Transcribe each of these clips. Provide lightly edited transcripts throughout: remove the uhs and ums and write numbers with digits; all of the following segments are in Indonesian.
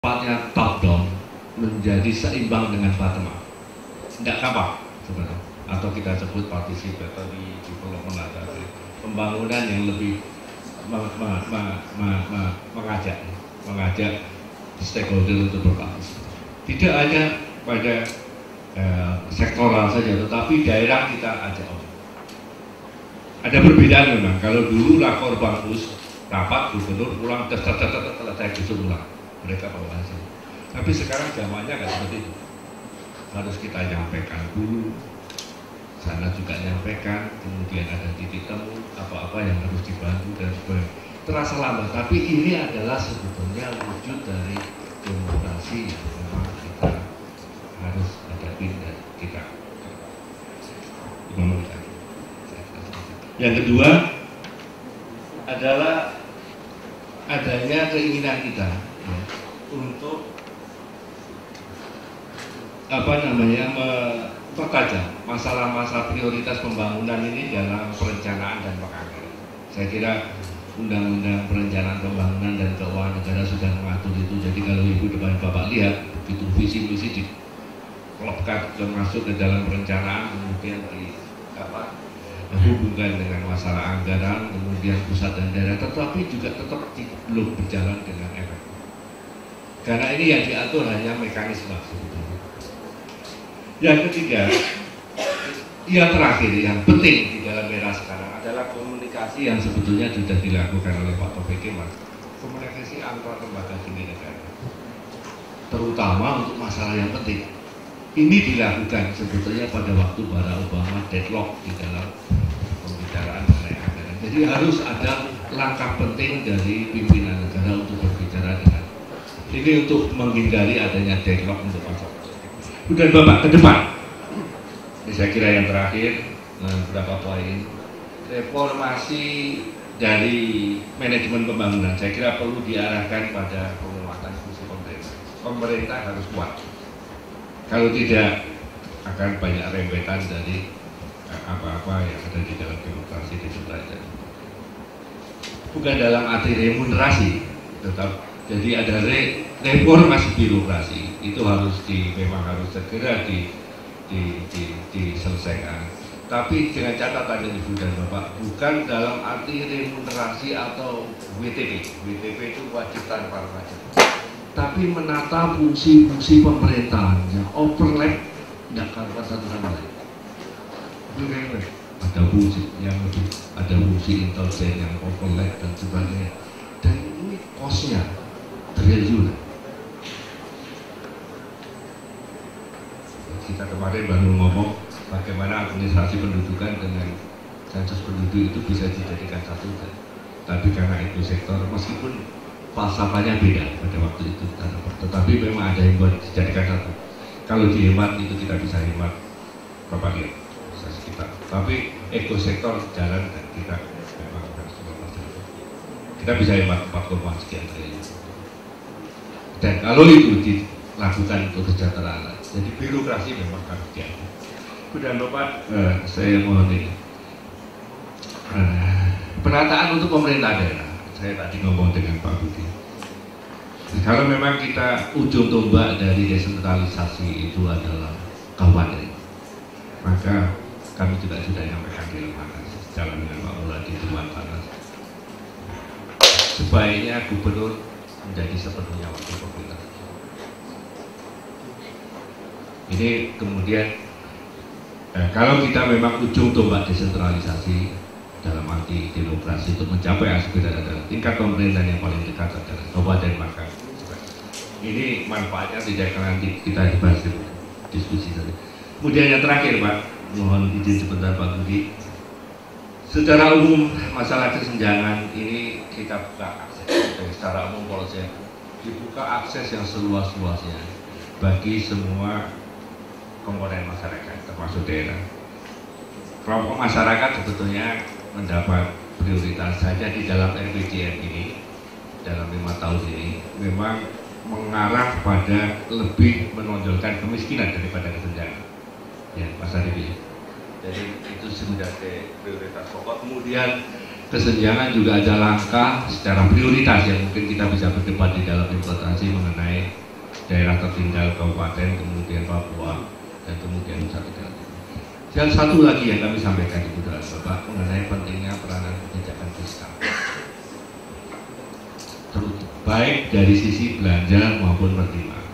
sifatnya top down menjadi seimbang dengan bottom up. Tidak gampang sebenarnya. Atau kita sebut participatory development atau pembangunan yang lebih mengajak stakeholder untuk berpartisipasi. Tidak hanya pada sektoral saja, tetapi daerah kita ajak. Ada perbedaan memang. Kalau dulu lapor bagus, rapat gubernur pulang selesai besok ulang, mereka bawa hasil. Tapi sekarang zamannya nggak seperti itu. Harus kita nyampaikan dulu, sana juga nyampaikan, kemudian ada titik temu, apa-apa yang harus dibantu dan sebagainya. Terasa lambat, tapi ini adalah sebetulnya wujud dari demokrasi yang memang kita harus hadapi dan kita. Yang kedua adalah adanya keinginan kita ya, untuk mempertajam masalah-masalah prioritas pembangunan ini dalam perencanaan dan penganggaran. Saya kira Undang-Undang Perencanaan Pembangunan dan Keuangan Negara sudah mengatur itu. Jadi kalau Ibu depan Bapak lihat, begitu visi-visi diklopkan masuk ke dalam perencanaan, kemudian hubungan dengan masalah anggaran, kemudian pusat dan daerah, tetapi juga tetap belum berjalan dengan efektif. Karena ini yang diatur hanya mekanisme sebetulnya. Yang ketiga, yang terakhir, yang penting di dalam era sekarang adalah komunikasi yang sebetulnya sudah dilakukan oleh Pak Taufik Kemas. Komunikasi antar lembaga tinggi negara, terutama untuk masalah yang penting. Ini dilakukan sebetulnya pada waktu Barack Obama deadlock di dalam pembicaraan mengenai anggaran. Jadi harus ada langkah penting dari pimpinan negara untuk berbicara dengan ini untuk menghindari adanya deadlock untuk masalah. Kemudian Bapak ke depan, ini saya kira yang terakhir, beberapa poin reformasi dari manajemen pembangunan. Saya kira perlu diarahkan pada penguatan fungsi pemerintah. Pemerintah harus kuat. Kalau tidak, akan banyak rembetan dari apa-apa yang ada di dalam demokrasi di Indonesia. Bukan dalam arti remunerasi, tetap jadi ada reformasi birokrasi. Itu memang harus segera diselesaikan. Tapi dengan catatan Ibu dan Bapak, bukan dalam arti remunerasi atau WTP. WTP itu wajib tanpa pajak. Tapi menata fungsi-fungsi pemerintahan yang overlap, tidak karuan satu sama lain. Ada fungsi yang lebih, ada fungsi intelijen yang overlap dan sebagainya. Dan ini kosnya triliunan. Kita kemarin baru ngomong bagaimana administrasi pendudukan dengan sensus penduduk itu bisa dijadikan satu. Tapi karena itu sektor, meskipun falsafahnya beda pada waktu itu, tetapi memang ada yang buat dijadikan satu. Kalau dihemat itu kita bisa hemat berapa lihat, bisa sekitar. Tapi ekosektor jalan dan kita memang harus kita bisa hemat 4, sekian triliun. Dan kalau itu dilakukan untuk kesejahteraan, jadi birokrasi memang harus diatur. Dan Bapak, saya mohon ini penataan untuk pemerintah daerah. Saya tadi ngomong dengan Pak Budi. Kalau memang kita ujung tombak dari desentralisasi itu adalah kabupaten, maka kami juga sudah menyampaikan di lembaga jalan dengan Pak Muladi di Panas. Sebaiknya gubernur menjadi sepenuhnya wakil pemerintah. Ini kemudian kalau kita memang ujung tombak desentralisasi dalam arti demokrasi untuk mencapai aspirasi adalah tingkat pemerintahan yang paling dekat adalah kabupaten, maka ini manfaatnya tidak akan nanti kita dibahas di diskusi tadi. Kemudian yang terakhir Pak, mohon izin sebentar Pak Budi. Secara umum masalah kesenjangan ini kita buka akses. Secara umum polisi dibuka akses yang seluas-luasnya bagi semua komponen masyarakat termasuk daerah. Kelompok masyarakat sebetulnya mendapat prioritas saja di dalam RPJM ini dalam 5 tahun ini memang mengarah pada lebih menonjolkan kemiskinan daripada kesenjangan. Ya, Mas Arief. Jadi itu sebenarnya prioritas pokok. Kemudian kesenjangan juga ada langkah secara prioritas yang mungkin kita bisa berdebat di dalam implementasi mengenai daerah tertinggal kabupaten, kemudian Papua, dan kemudian Nusa Tenggara Timur. Dan satu lagi yang kami sampaikan di Budaya Bapak mengenai pentingnya peranan kebijakan fiskal, baik dari sisi belanja maupun penerimaan.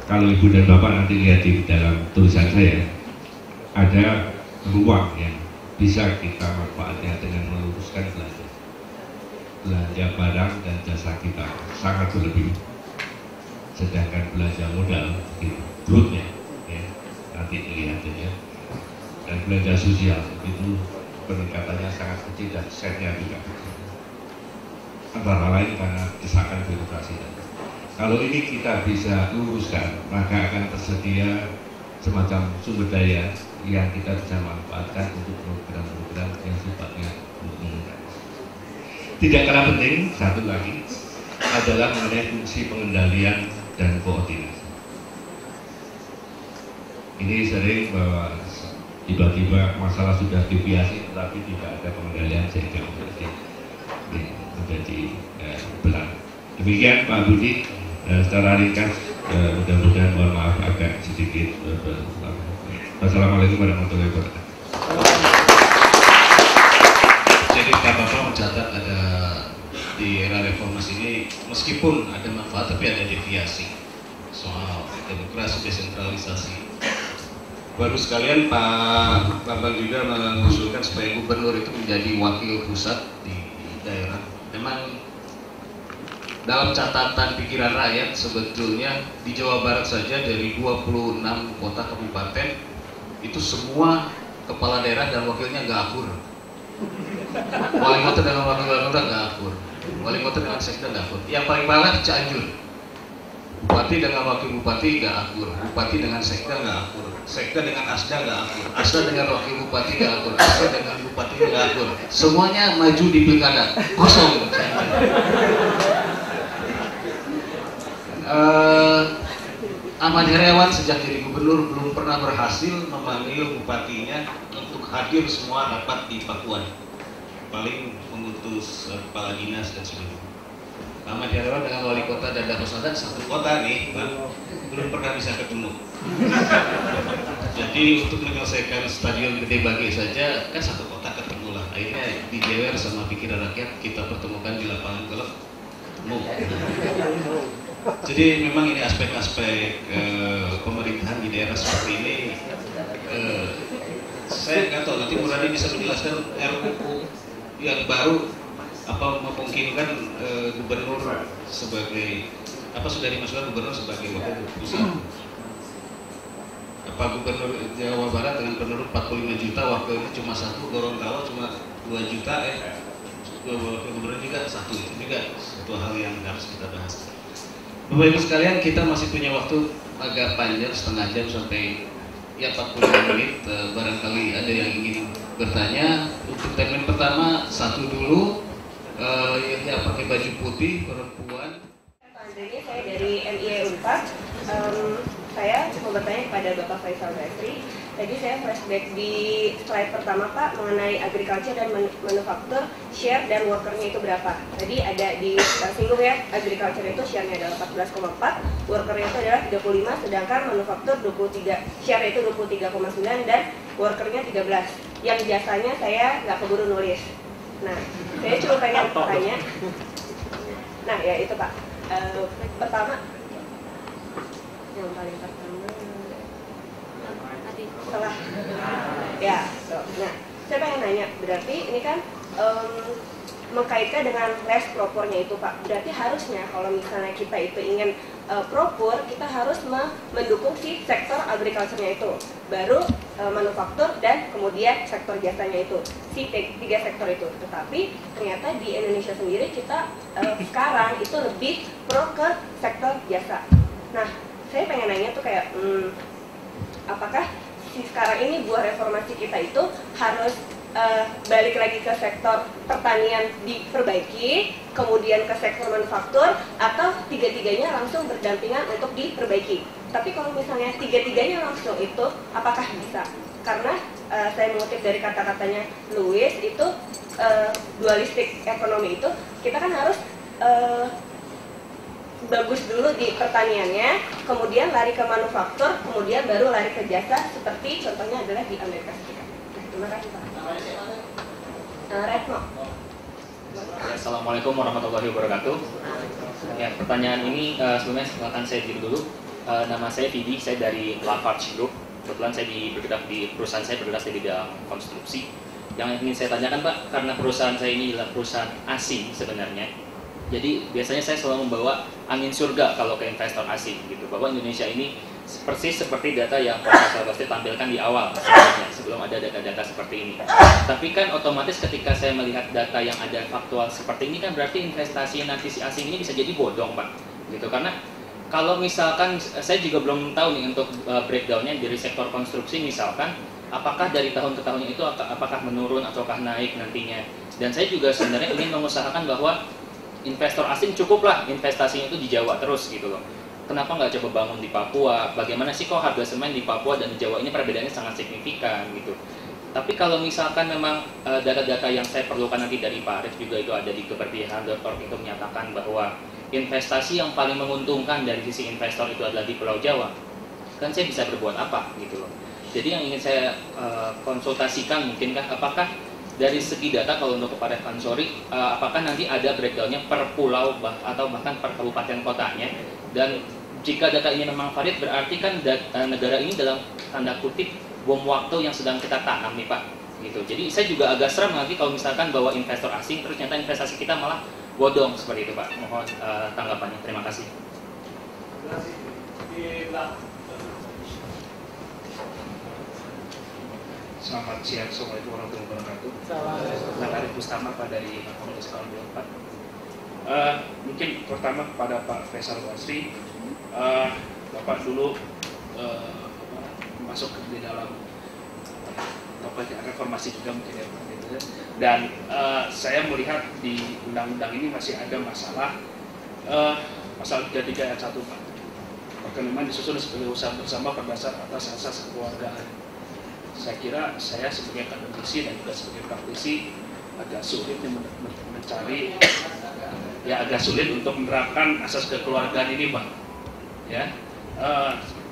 Kalau Ibu dan Bapak nanti lihat di dalam tulisan saya, ada ruang yang bisa kita manfaatkan dengan meluruskan belanja barang dan jasa kita sangat berlebih, sedangkan belanja modal itu brutnya ya, nanti dilihat aja, dan belanja sosial itu peningkatannya sangat kecil dan setnya juga kecil, antara lain karena desakan birokrasi. Kalau ini kita bisa luruskan, maka akan tersedia semacam sumber daya yang kita bisa manfaatkan untuk program-program yang sifatnya menguntungkan. Tidak kalah penting, satu lagi adalah mengenai fungsi pengendalian dan koordinasi. Ini sering bahwa tiba-tiba masalah sudah deviasi tetapi tidak ada pengendalian sehingga menjadi berat. Demikian Pak Budi, secara ringkas, mudah-mudahan mohon maaf agak sedikit Wassalamualaikum warahmatullahi wabarakatuh. Jadi Bapak mencatat ada di era reformasi ini meskipun ada manfaat tapi ada deviasi soal demokrasi desentralisasi. Baru sekalian Pak Bambang juga mengusulkan supaya gubernur itu menjadi wakil pusat di daerah. Memang dalam catatan pikiran rakyat sebetulnya di Jawa Barat saja dari 26 kota kabupaten itu semua kepala daerah dan wakilnya nggak akur. Wali kota dengan wakil wali kota nggak akur. Wali kota dengan sekda nggak akur. Yang paling parah Cianjur. Bupati dengan wakil bupati nggak akur. Bupati dengan sekda nggak akur. Sekda dengan asda nggak akur. Asda dengan wakil bupati nggak akur. Asda dengan bupati nggak akur. Semuanya maju di pilkada kosong. Ahmad Heriawan sejak jadi gubernur belum pernah berhasil memanggil bupatinya untuk hadir semua rapat di Pakuan. Paling mengutus kepala dinas dan sebagainya. Ahmad Heriawan dengan wali kota dan Dato' Sadat satu kota nih, Bang, belum pernah bisa ketemu. Jadi untuk menyelesaikan stadion Gede Bage saja kan satu kota ketemu lah. Akhirnya dijewer sama pikiran rakyat, kita pertemukan di lapangan golf. Jadi memang ini aspek-aspek pemerintahan di daerah seperti ini. Saya nggak tahu, nanti Muradi bisa menjelaskan RUU yang baru apa memungkinkan gubernur sebagai apa sudah dimasukkan gubernur sebagai wakil pusat. Apa gubernur Jawa Barat dengan penduduk 45 juta wakilnya cuma satu, Gorontalo cuma 2 juta wakil gubernur juga satu, itu juga satu hal yang harus kita bahas. Bapak Ibu sekalian, kita masih punya waktu agak panjang, setengah jam sampai ya 45 menit. Barangkali ada yang ingin bertanya. Untuk segmen pertama, satu dulu yang pakai baju putih, perempuan. Andreni, saya dari MIE Unpad. Saya mau bertanya kepada Bapak Faisal Basri. Tadi saya flashback di slide pertama Pak mengenai agriculture dan manufaktur, share dan workernya itu berapa. Tadi ada di singgung ya, agriculture itu share-nya adalah 14,4, workernya itu adalah 35, sedangkan manufaktur 23, share itu 23,9 dan workernya 13. Yang jasanya saya nggak keburu nulis. Nah, saya cuma pengen tanya. Nah ya itu Pak. Pertama, yang paling pertama setelah ya, nah saya pengen nanya, berarti ini kan mengkaitkan dengan less propornya itu Pak, berarti harusnya kalau misalnya kita itu ingin propor, kita harus mendukung si sektor agriculture-nya itu, baru manufaktur dan kemudian sektor jasanya itu, si tiga sektor itu. Tetapi ternyata di Indonesia sendiri kita sekarang itu lebih pro ke sektor jasa. Nah saya pengen nanya tuh kayak apakah si sekarang ini buah reformasi kita itu harus balik lagi ke sektor pertanian diperbaiki, kemudian ke sektor manufaktur, atau tiga-tiganya langsung berdampingan untuk diperbaiki. Tapi kalau misalnya tiga-tiganya langsung itu, apakah bisa? Karena saya mengutip dari kata-katanya Lewis, itu dualistik ekonomi itu, kita kan harus bagus dulu di pertaniannya, kemudian lari ke manufaktur, kemudian baru lari ke jasa, seperti contohnya adalah di Amerika Serikat. Terima kasih Pak. Retno. Ya, Assalamualaikum warahmatullahi wabarakatuh. Ya, pertanyaan ini sebelumnya silakan saya diri dulu. Nama saya Vidi, saya dari Lafarge Group. Kebetulan saya bergerak di perusahaan saya bergerak di bidang konstruksi. Yang ingin saya tanyakan Pak, karena perusahaan saya ini adalah perusahaan asing sebenarnya. Jadi biasanya saya selalu membawa angin surga kalau ke investor asing gitu. Bahwa Indonesia ini persis seperti data yang Profesor Basti tampilkan di awal sebenarnya, sebelum ada data-data seperti ini. Tapi kan otomatis ketika saya melihat data yang ada faktual seperti ini kan berarti investasi nanti si asing ini bisa jadi bodong Pak. Gitu, karena kalau misalkan saya juga belum tahu nih untuk breakdownnya dari sektor konstruksi misalkan, apakah dari tahun ke tahunnya itu apakah menurun ataukah naik nantinya. Dan saya juga sebenarnya ingin mengusahakan bahwa investor asing cukuplah investasinya itu di Jawa terus gitu loh. Kenapa nggak coba bangun di Papua? Bagaimana sih kok harga semen di Papua dan di Jawa ini perbedaannya sangat signifikan gitu. Tapi kalau misalkan memang data-data yang saya perlukan nanti dari Pak Arief juga itu ada di keberpihakan.org itu menyatakan bahwa investasi yang paling menguntungkan dari sisi investor itu adalah di Pulau Jawa, kan saya bisa berbuat apa gitu loh. Jadi yang ingin saya konsultasikan mungkin kan apakah dari segi data kalau untuk kepada Fansori, apakah nanti ada breakdownnya per pulau atau bahkan per kabupaten kotanya, dan jika data ini memang valid berarti kan negara ini dalam tanda kutip bom waktu yang sedang kita tanam nih Pak gitu. Jadi saya juga agak seram nanti kalau misalkan bawa investor asing terus ternyata investasi kita malah bodong seperti itu Pak. Mohon tanggapannya. Terima kasih. Selamat siang, Assalamualaikum warahmatullahi wabarakatuh. Saya Arief Bustama Pak dari Komunitas Kawan 24. Mungkin pertama kepada Pak Faisal Basri, Bapak dulu masuk di dalam reformasi juga mungkin ya Pak. Dan saya melihat di undang-undang ini masih ada masalah pasal 33 ayat 1 Pak. Maka memang disusun sebagai usaha bersama berdasar atas asas kekeluargaan. Saya kira saya sebagai akademisi dan juga sebagai praktisi agak sulit mencari, ya agak sulit untuk menerapkan asas kekeluargaan ini Pak. Ya,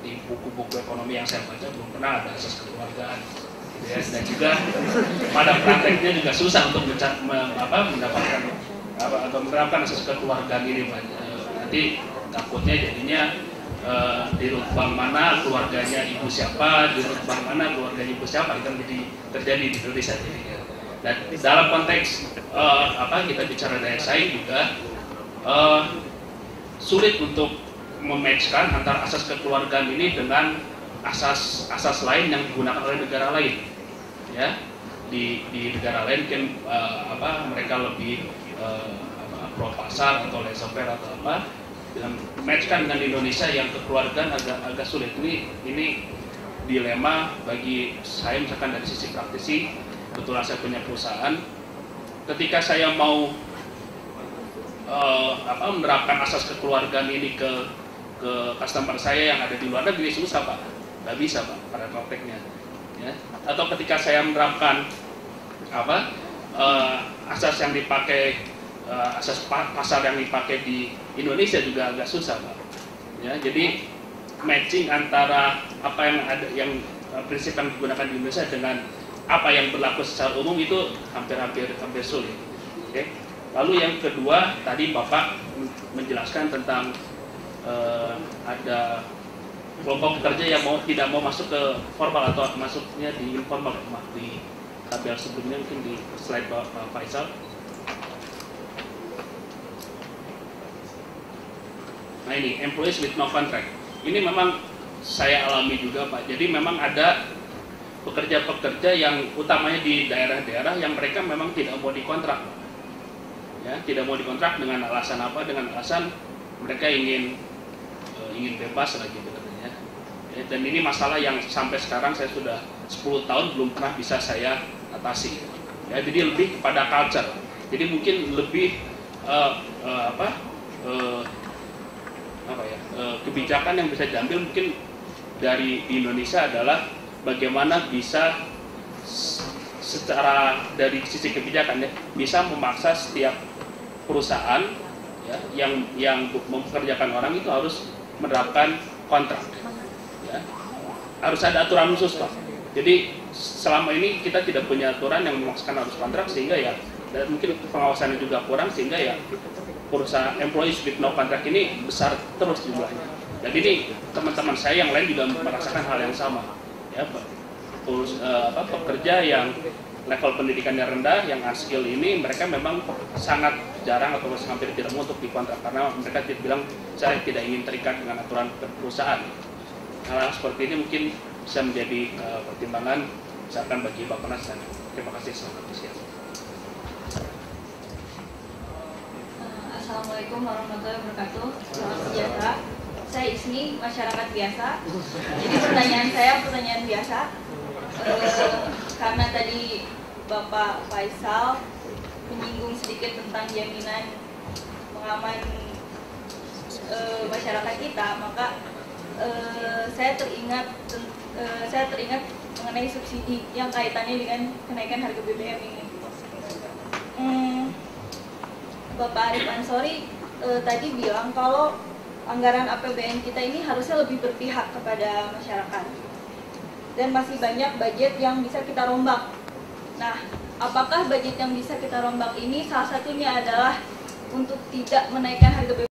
di buku-buku ekonomi yang saya baca belum pernah ada asas kekeluargaan. Ya, dan juga pada prakteknya juga susah untuk mendapatkan atau menerapkan asas kekeluargaan ini Pak. Nanti takutnya jadinya di bank mana keluarganya ibu siapa, di bank mana keluarganya ibu siapa, itu menjadi terjadi di Indonesia jadinya. Dan dalam konteks kita bicara daya saing juga sulit untuk mematchkan antara asas kekeluargaan ini dengan asas lain yang digunakan oleh negara lain. Ya, di negara lain mungkin mereka lebih pro pasar atau laissez-faire atau apa. Dan matchkan dengan Indonesia yang kekeluargaan agak sulit. Ini dilema bagi saya misalkan dari sisi praktisi. Kebetulan saya punya perusahaan, ketika saya mau menerapkan asas kekeluargaan ini ke customer saya yang ada di luar negeri susah Pak, nggak bisa Pak pada prakteknya. Ya. Atau ketika saya menerapkan asas yang dipakai asas pasar yang dipakai di Indonesia juga agak susah Pak. Ya, jadi matching antara apa yang ada prinsip yang digunakan di Indonesia dengan apa yang berlaku secara umum itu hampir sulit. Oke. Lalu yang kedua tadi Bapak menjelaskan tentang ada kelompok pekerja yang tidak mau masuk ke formal atau masuknya di informal di tabel sebelumnya mungkin di slide Pak Faisal. Nah ini, employees with no contract. Ini memang saya alami juga Pak. Jadi memang ada pekerja-pekerja yang utamanya di daerah-daerah yang mereka memang tidak mau dikontrak. Ya, tidak mau dikontrak dengan alasan apa? Dengan alasan mereka ingin bebas lagi gitu katanya. Ya, dan ini masalah yang sampai sekarang saya sudah 10 tahun belum pernah bisa saya transportasi. Ya, jadi lebih kepada culture. Jadi mungkin lebih kebijakan yang bisa diambil mungkin dari di Indonesia adalah bagaimana bisa secara dari sisi kebijakan ya, bisa memaksa setiap perusahaan ya, yang mempekerjakan orang itu harus menerapkan kontrak. Ya. Harus ada aturan khusus Pak. Jadi selama ini kita tidak punya aturan yang memaksakan harus kontrak, sehingga ya dan mungkin pengawasannya juga kurang, sehingga ya perusahaan employees with no contract ini besar terus jumlahnya. Dan ini teman-teman saya yang lain juga merasakan hal yang sama. Ya, pekerja yang level pendidikannya rendah, yang unskilled ini, mereka memang sangat jarang atau hampir tidak mau untuk dikontrak karena mereka bilang saya tidak ingin terikat dengan aturan perusahaan. Hal seperti ini mungkin bisa menjadi pertimbangan misalkan bagi Bappenas. Dan terima kasih, selamat siang. Assalamualaikum warahmatullahi wabarakatuh. Selamat sejahtera. Saya Ismi, masyarakat biasa. Jadi pertanyaan saya pertanyaan biasa. Karena tadi Bapak Faisal menyinggung sedikit tentang jaminan pengaman masyarakat kita, maka saya teringat mengenai subsidi yang kaitannya dengan kenaikan harga BBM ini. Bapak Arif Ansori tadi bilang kalau anggaran APBN kita ini harusnya lebih berpihak kepada masyarakat dan masih banyak budget yang bisa kita rombak. Nah, apakah budget yang bisa kita rombak ini salah satunya adalah untuk tidak menaikkan harga BBM?